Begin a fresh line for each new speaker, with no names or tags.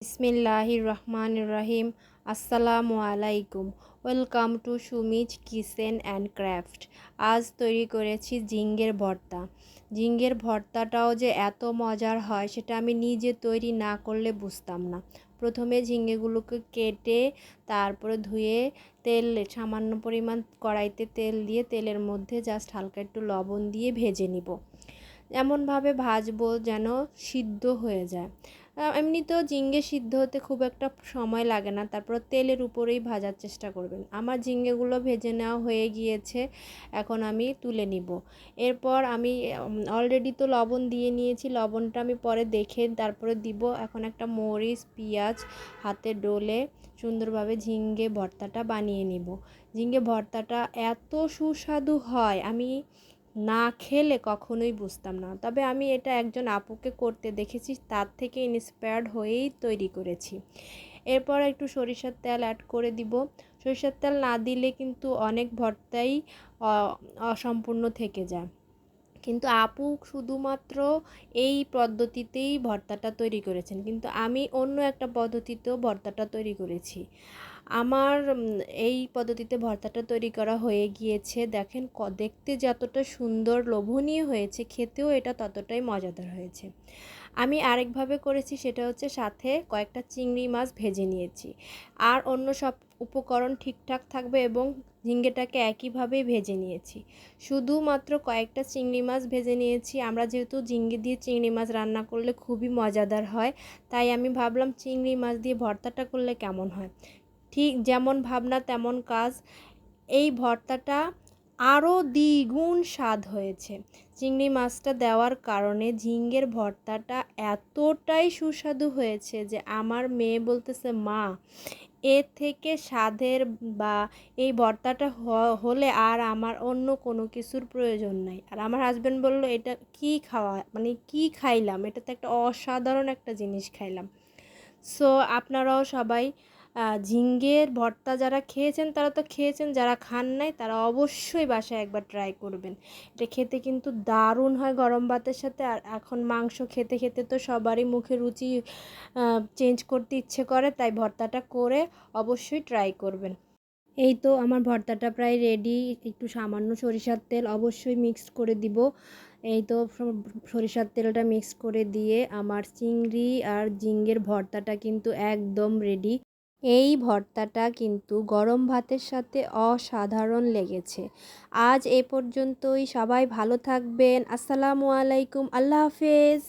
বিসমিল্লাহির রহমানির রহিম। আসসালামু আলাইকুম। Welcome to Sumi's kitchen and craft. আজ তৈরি করেছি ঝিঙ্গের ভর্তা। ঝিঙ্গের ভর্তাটাও যে এত মজার হয় সেটা আমি নিজে তৈরি না করলে বুঝতাম না। প্রথমে ঝিঙ্গেগুলোকে কেটে তারপরে ধুয়ে তেল সামান্য পরিমাণ কড়াইতে তেল দিয়ে তেলের মধ্যে জাস্ট হালকা একটু লবণ দিয়ে ভেজে নিব। এমনভাবে ভাজবো যেন সিদ্ধ হয়ে যায়। এমনিতেও ঝিঙ্গে সিদ্ধ হতে খুব একটা সময় লাগে না, তারপর তেলের উপরেই ভাজার চেষ্টা করবেন। আমার ঝিঙ্গেগুলো ভেজে নেওয়া হয়ে গিয়েছে, এখন আমি তুলে নিব। এরপর আমি অলরেডি তো লবণ দিয়ে নিয়েছি, লবণটা আমি পরে দেখে তারপরে দিব। এখন একটা মরিচ পেঁয়াজ হাতে ডলে সুন্দরভাবে ঝিঙ্গে ভর্তাটা বানিয়ে নিব। ঝিঙ্গে ভর্তাটা এত সুস্বাদু হয়, আমি না খেলে কখনোই বুঝতাম না। তবে আমি এটা একজন আপুকে করতে দেখেছি, তার থেকে ইন্সপায়ার্ড হয়েই তৈরি করেছি। এরপর একটু সরিষার তেল অ্যাড করে দিব। সরিষার তেল না দিলে কিন্তু অনেক ভর্তাই অসম্পূর্ণ থেকে যায়। কিন্তু আপু শুধুমাত্র এই পদ্ধতিতেই ভর্তাটা তৈরি করেছেন, কিন্তু আমি অন্য একটা পদ্ধতিতেও ভর্তাটা তৈরি করেছি। আমার এই পদ্ধতিতে ভর্তাটা তৈরি করা হয়ে গিয়েছে। দেখেন দেখতে যতটা সুন্দর লোভনীয় হয়েছে, খেতেও এটা ততটাই মজাদার হয়েছে। আমি আরেকভাবে করেছি, সেটা হচ্ছে সাথে কয়েকটা চিংড়ি মাছ ভেজে নিয়েছি। আর অন্য সব উপকরণ ঠিকঠাক থাকবে এবং ঝিঙ্গেটাকে একইভাবেই ভেজে নিয়েছি। শুধুমাত্র কয়েকটা চিংড়ি মাছ ভেজে নিয়েছি। আমরা যেহেতু ঝিঙ্গে দিয়ে চিংড়ি মাছ রান্না করলে খুবই মজাদার হয়, তাই আমি ভাবলাম চিংড়ি মাছ দিয়ে ভর্তাটা করলে কেমন হয়। ঠিক যেমন ভাবনা তেমন কাজ। এই ভর্তাটা আরও দ্বিগুণ স্বাদ হয়েছে। চিংড়ি মাছটা দেওয়ার কারণে ঝিঙ্গের ভর্তাটা এতটাই সুস্বাদু হয়েছে যে আমার মেয়ে বলতেছে, মা এর থেকে স্বাদের বা এই ভর্তাটা হলে আর আমার অন্য কোনো কিছুর প্রয়োজন নাই। আর আমার হাজব্যান্ড বলল, এটা কি খাওয়া, মানে কি খাইলাম, এটা তো একটা অসাধারণ একটা জিনিস খাইলাম। সো আপনারাও সবাই ঝিঙ্গের ভর্তা যারা খেয়েছেন তারা তো খেয়েছেন, যারা খান নাই তারা অবশ্যই বাসায় একবার ট্রাই করবেন। এটা খেতে কিন্তু দারুণ হয় গরম ভাতের সাথে। আর এখন মাংস খেতে খেতে তো সবারই মুখে রুচি চেঞ্জ করতে ইচ্ছে করে, তাই ভর্তাটা করে অবশ্যই ট্রাই করবেন। এই তো আমার ভর্তাটা প্রায় রেডি। একটু সামান্য সরিষার তেল অবশ্যই মিক্স করে দিব। এই তো সরিষার তেলটা মিক্স করে দিয়ে আমার চিংড়ি আর ঝিঙ্গের ভর্তাটা কিন্তু একদম রেডি। এই ভর্তাটা কিন্তু গরম ভাতের সাথে অসাধারণ লেগেছে। আজ এ পর্যন্তই। সবাই ভালো থাকবেন। আসসালামু আলাইকুম। আল্লাহ হাফেজ।